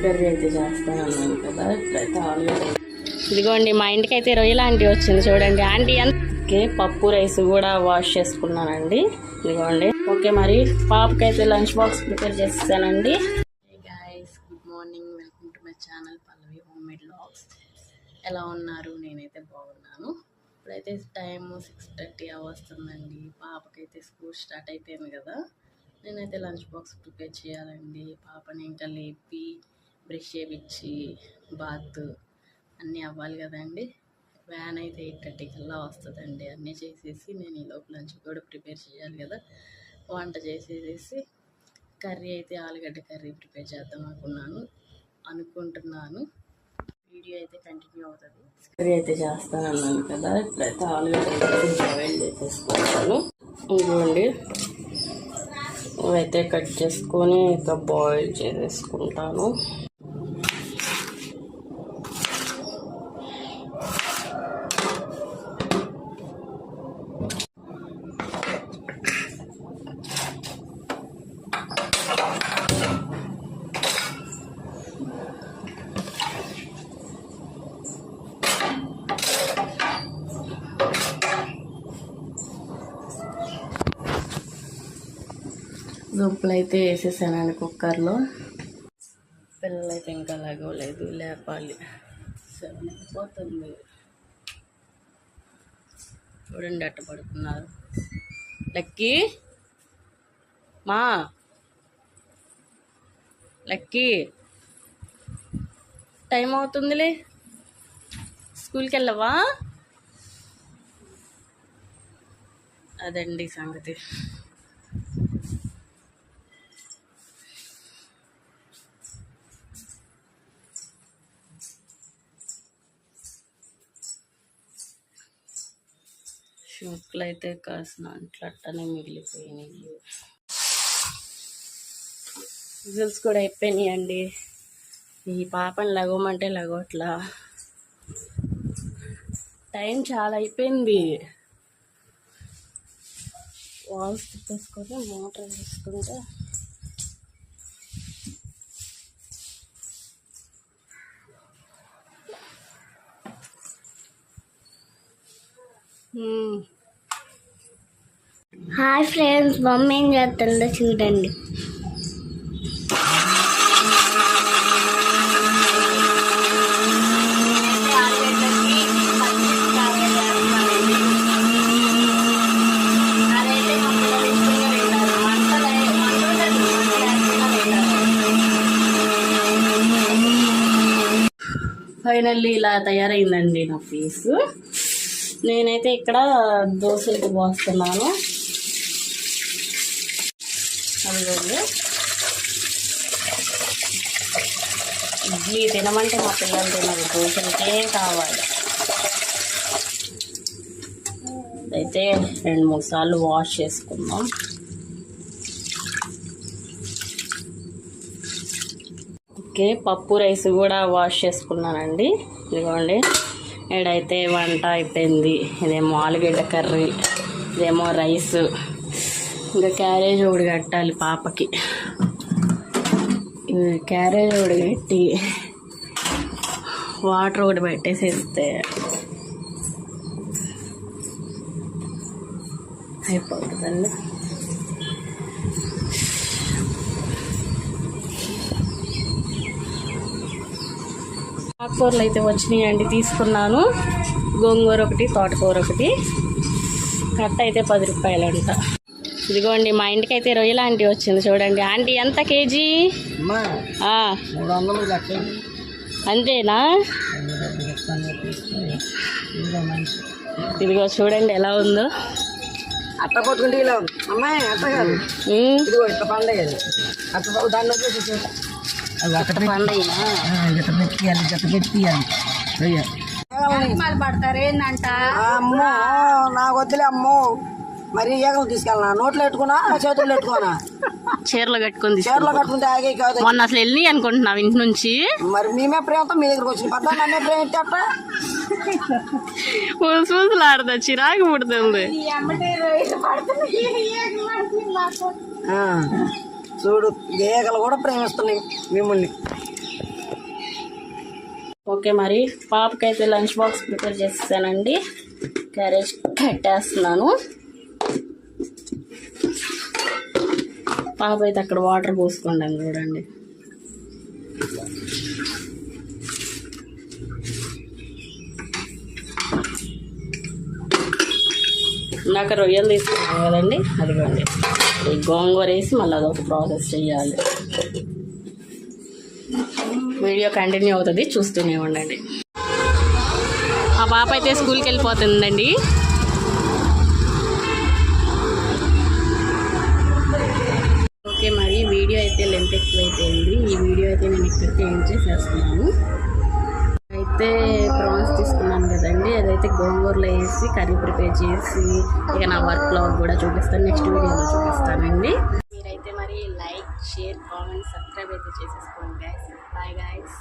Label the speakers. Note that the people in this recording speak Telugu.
Speaker 1: కర్రీ అయితే చేస్తాను అన్నాను కదా. ఇప్పుడైతే ఆలుగడ్డ ఇదిగోండి, మా ఇంటికి అయితే రొయ్యల ఆంటీ వచ్చింది చూడండి. ఆంటీ ఓకే, పప్పు రైస్ కూడా వాష్ చేసుకున్నానండి. ఇదిగోండి. ఓకే, మరి పాపకైతే లంచ్ బాక్స్ ప్రిపేర్ చేస్తానండి. Guys, good morning, welcome to my channel Pallavi home made vlogs. ఎలా ఉన్నారు? నేనైతే బాగున్నాను. ఇప్పుడైతే టైం 6:30 వస్తుందండి. పాపకైతే స్కూల్ స్టార్ట్ అయిపోయింది కదా. నేనైతే లంచ్ బాక్స్ ప్రిపేర్ చేయాలండి. పాపని ఇంకా లేపి బ్రష్ చేయించి బాత్ అన్నీ అవ్వాలి కదండి. వ్యాన్ అయితే 8:30 కల్లా వస్తుందండి. అన్నీ చేసేసి నేను ఈ లోపు లంచ్ కూడా ప్రిపేర్ చేయాలి కదా. వంట చేసేసి కర్రీ అయితే ఆలుగడ్డ కర్రీ ప్రిపేర్ చేద్దాం అనుకుంటున్నాను. వీడియో అయితే కంటిన్యూ అవుతుంది. కర్రీ అయితే చేస్తాను అన్నాను కదా. ఇప్పుడైతే ఆలుగడ్డ బాయిల్ చేసేసుకుంటాను. ఇదిగోండి, ఇవైతే కట్ చేసుకొని ఇక బాయిల్ చేసేసుకుంటాను. దుంపలు అయితే వేసేసానండి కుక్కర్లో. పిల్లలు అయితే ఇంకా లేగలేదు, లేపాలి. 7 అయిపోతుంది. చూడండి అట్ట పడుతున్నారు. లక్కీ, మా లక్కీ, టైం అవుతుందిలే, స్కూల్కి వెళ్ళవా? అదండి సంగతి. షూట్లు అయితే కాసిన అట్లనే మిగిలిపోయినాయి. రిజల్ట్స్ కూడా అయిపోయినాయి అండి. ఈ పాపని లగవమంటే లగవట్లా. టైం చాలా అయిపోయింది. వాల్స్ తిప్పేసుకొని మోటార్ వేసుకుంటే
Speaker 2: హాయ్ ఫ్రెండ్స్, మమ్మీ ఏం చేస్తుందో చూడండి.
Speaker 1: ఫైనల్లీ ఇలా తయారైందండి నా ఫేసు. నేనైతే ఇక్కడ దోశలకి పోస్తున్నాను. అదిగోండి, ఇడ్లీ తినమంటే మా పిల్లలు తినరు, దోశలకే కావాలి. అయితే 2-3 సార్లు వాష్ చేసుకుందాం. ఓకే, పప్పు రైస్ కూడా వాష్ చేసుకున్నానండి. ఇదిగోండి, ఏడైతే వంట అయిపోయింది. ఇదేమో ఆలుగడ్డ కర్రీ, ఇదేమో రైస్, ఇంకా క్యారేజ్ ఒకటి కట్టాలి పాపకి. క్యారేజ్ ఒకటి కట్టి వాటర్ ఒకటి పెట్టేసేస్తే అయిపోతుందండి. ఆకుకూరలు అయితే వచ్చినాయండి, తీసుకున్నాను. గోంగూర ఒకటి, తోటకూర ఒకటి. కట్ట అయితే 10 రూపాయలంట. ఇదిగోండి, మా ఇంటికి అయితే రొయ్యల ఆంటీ వచ్చింది చూడండి. ఆంటీ ఎంత కేజీ? అంతేనా? ఇదిగో చూడండి ఎలా ఉందో.
Speaker 3: అట్ట కొట్టుకుంటే ఇలా అమ్మాయి అట్ట కాదు, ఇదిగో ఇట్లా పండుగ అట్ట దాన్ని
Speaker 2: పడతారు ఏంటంట.
Speaker 3: అమ్మో నాకు వద్దులే అమ్మో. మరి ఏగలు తీసుకెళ్ళనా? నోట్లో పెట్టుకున్నా, చేతుల్లో పెట్టుకున్నా,
Speaker 1: చీరలో కట్టుకుంది.
Speaker 3: చీరలో కట్టుకుంటే ఆగే కాదు.
Speaker 1: మొన్న అసలు వెళ్ళి అనుకుంటున్నావు ఇంటి నుంచి.
Speaker 3: మరి మేమే ప్రేమతో మీ దగ్గరకు వచ్చింది. పద్దా నన్నే ప్రేమ ఇస్తే అట్ట
Speaker 1: పూసులాడదా, చిరాకు పుడుతుంది.
Speaker 3: చూడు, ఏగలు కూడా ప్రేమిస్తున్నాయి మిమ్మల్ని.
Speaker 1: ఓకే మరి పాపకైతే లంచ్ బాక్స్ ప్రిపేర్ చేసేసానండి. క్యారేజ్ కట్టేస్తున్నాను. పాప అయితే అక్కడ వాటర్ పోసుకుంటాను చూడండి. ఇందాక రొయ్యలు తీసుకున్నాను కదండి, అదిగోండి. ఈ గోంగూర వేసి మళ్ళీ అదొక ప్రాసెస్ చేయాలి. వీడియో కంటిన్యూ అవుతుంది, చూస్తూనే ఉండండి. ఆ పాప అయితే స్కూల్కి వెళ్ళిపోతుందండి. ఓకే మరి వీడియో అయితే లెంత్ ఎక్కువైపోయింది. ఈ వీడియో అయితే నేను ఇక్కడికి ఏం చేసేస్తున్నాను. అయితే ప్రాన్స్ తీసుకున్నాను కదండి, అదైతే గోంగూరలో వేసి కర్రీ ప్రిపేర్ చేసి ఇక నా వర్క్ బ్లాగ్ కూడా చూపిస్తాను, నెక్స్ట్ వీడియోలో చూపిస్తానండి. మీరైతే మరి లైక్, షేర్, కామెంట్, సబ్స్క్రైబ్ అయితే చేసేసుకోండి గైస్. Bye guys.